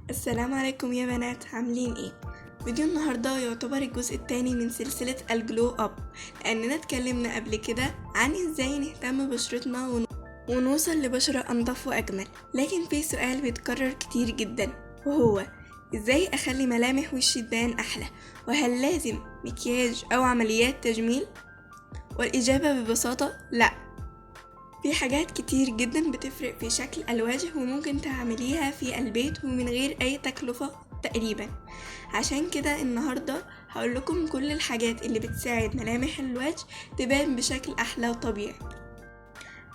السلام عليكم يا بنات، عاملين ايه؟ فيديو النهاردة يعتبر الجزء الثاني من سلسلة الجلو اب، لاننا اتكلمنا قبل كده عن ازاي نهتم ببشرتنا ونوصل لبشرة انضف واجمل. لكن في سؤال بيتكرر كتير جدا، وهو ازاي اخلي ملامح وشي تبان احلى؟ وهل لازم مكياج او عمليات تجميل؟ والاجابة ببساطة لا. في حاجات كتير جدا بتفرق في شكل الوجه وممكن تعمليها في البيت ومن غير اي تكلفة تقريبا. عشان كده النهاردة هقولكم كل الحاجات اللي بتساعد ملامح الوجه تبان بشكل احلى وطبيعي.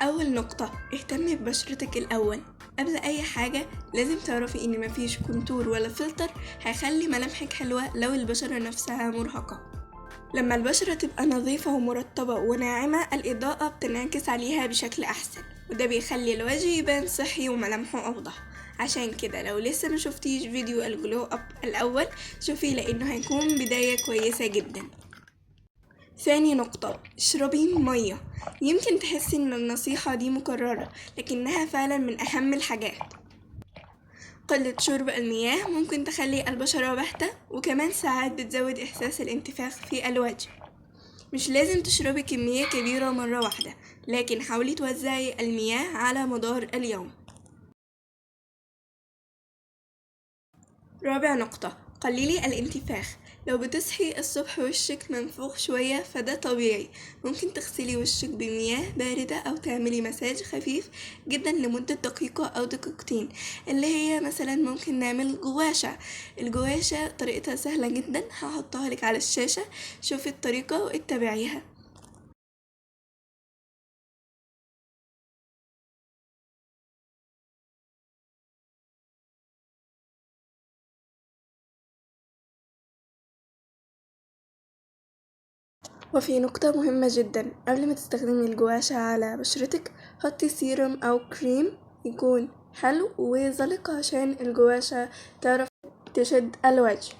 اول نقطة، اهتمي ببشرتك الاول. قبل اي حاجة لازم تعرفي ان مفيش كونتور ولا فلتر هيخلي ملامحك حلوة لو البشرة نفسها مرهقة. لما البشرة تبقى نظيفة ومرطبة وناعمة، الإضاءة بتنعكس عليها بشكل أحسن، وده بيخلي الوجه يبان صحي وملامحه أوضح. عشان كده لو لسه ما شفتيش فيديو الجلو اب الأول، شوفيه لأنه هيكون بداية كويسة جدا. ثاني نقطة، اشربي مية. يمكن تحسي ان النصيحة دي مكررة، لكنها فعلا من أهم الحاجات. قلة شرب المياه ممكن تخلي البشرة باهتة، وكمان ساعات بتزود إحساس الانتفاخ في الوجه. مش لازم تشربي كمية كبيرة مرة واحدة، لكن حاولي توزعي المياه على مدار اليوم. رابع نقطة، قللي الانتفاخ. لو بتصحي الصبح وشك منفوخ شوية فده طبيعي. ممكن تغسلي وشك بمياه باردة أو تعملي مساج خفيف جدا لمدة دقيقة أو دقيقتين، اللي هي مثلا ممكن نعمل جواشة. الجواشة طريقتها سهلة جدا، هحطها لك على الشاشة، شوفي الطريقة واتبعيها. وفي نقطة مهمة جدا، قبل ما تستخدمي الجواشة على بشرتك حطي سيروم أو كريم يكون حلو وزلق عشان الجواشة تعرف تشد الوجه.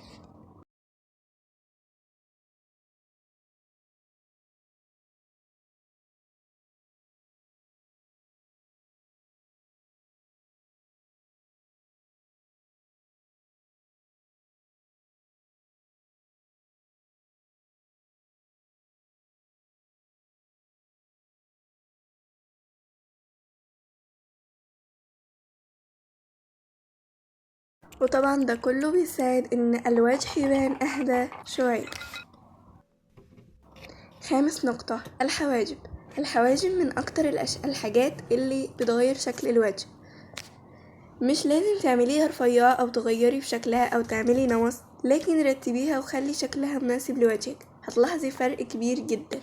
وطبعا ده كله بيساعد ان الوجه يبان اهدى شوية. خامس نقطة، الحواجب. الحواجب من اكتر الحاجات اللي بتغير شكل الوجه. مش لازم تعمليها رفيعة او تغيري في شكلها او تعملي نمص، لكن رتبيها وخلي شكلها مناسب لوجهك، هتلاحظي فرق كبير جدا.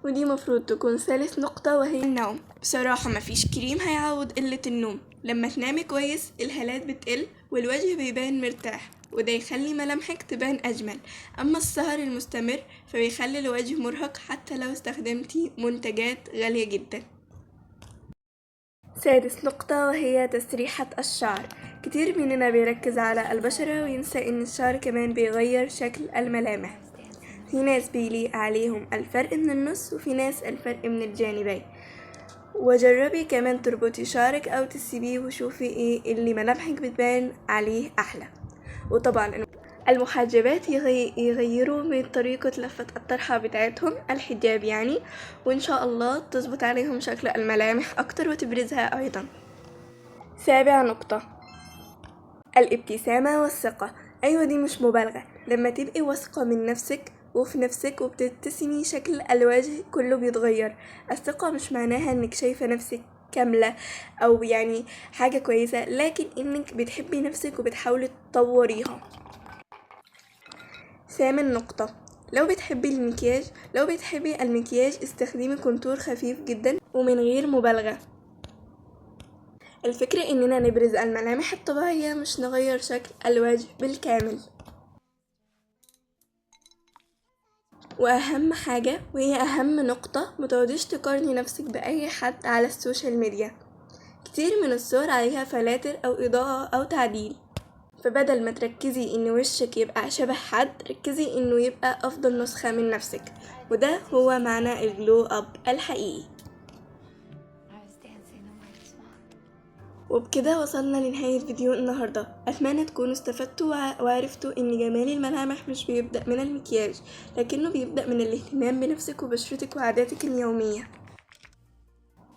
ودي مفروض تكون ثالث نقطة، وهي النوم. بصراحة مفيش كريم هيعوض قلة النوم. لما تنامي كويس الهالات بتقل والوجه بيبان مرتاح، وده يخلي ملامحك تبان أجمل. أما السهر المستمر فبيخلي الوجه مرهق حتى لو استخدمتي منتجات غالية جدا. سادس نقطة، وهي تسريحة الشعر. كتير مننا بيركز على البشرة وينسى ان الشعر كمان بيغير شكل الملامح. في ناس بيليق عليهم الفرق من النص، وفي ناس الفرق من الجانبين. وجربي كمان تربطي شعرك او تسيبيه وشوفي ايه اللي ملامحك بتبان عليه احلى. وطبعا المحجبات يغيروا من طريقة لفة الطرحة بتاعتهم، الحجاب يعني، وان شاء الله تظبط عليهم شكل الملامح اكتر وتبرزها ايضا. سابع نقطة، الابتسامة والثقة. ايوه دي مش مبالغة، لما تبقي واثقة من نفسك وفي نفسك وبتبتسمي شكل الوجه كله بيتغير. الثقة مش معناها انك شايفة نفسك كاملة او يعني حاجة كويسة، لكن انك بتحبي نفسك وبتحاولي تطوريها. ثامن نقطة، لو بتحبي المكياج استخدمي كونتور خفيف جدا ومن غير مبالغة. الفكرة اننا نبرز الملامح الطبيعية، مش نغير شكل الوجه بالكامل. واهم حاجة وهي اهم نقطة، متقعديش تقارني نفسك باي حد على السوشيال ميديا. كتير من الصور عليها فلاتر او اضاءة او تعديل، فبدل ما تركزي ان وشك يبقى شبه حد، ركزي انه يبقى افضل نسخة من نفسك، وده هو معنى الجلو اب الحقيقي. وبكده وصلنا لنهاية فيديو النهاردة. أتمنى تكونوا استفدتوا وعرفتوا إن جمال الملامح مش بيبدأ من المكياج، لكنه بيبدأ من الاهتمام بنفسك وبشرتك وعاداتك اليومية.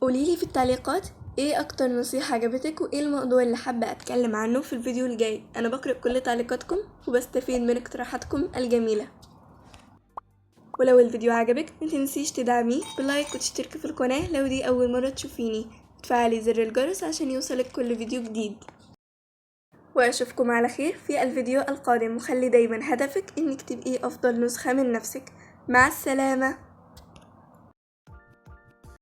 قوليلي في التعليقات ايه اكتر نصيحة عجبتك وايه الموضوع اللي حابة اتكلم عنه في الفيديو الجاي. انا بقرأ كل تعليقاتكم وبستفيد من اقتراحاتكم الجميلة. ولو الفيديو عجبك متنسيش تدعميه بلايك وتشتركي في القناة لو دي اول مرة تشوفيني، وتفعلي زر الجرس عشان يوصلك كل فيديو جديد. واشوفكم على خير في الفيديو القادم، وخلي دايما هدفك انك تبقي افضل نسخة من نفسك. مع السلامة.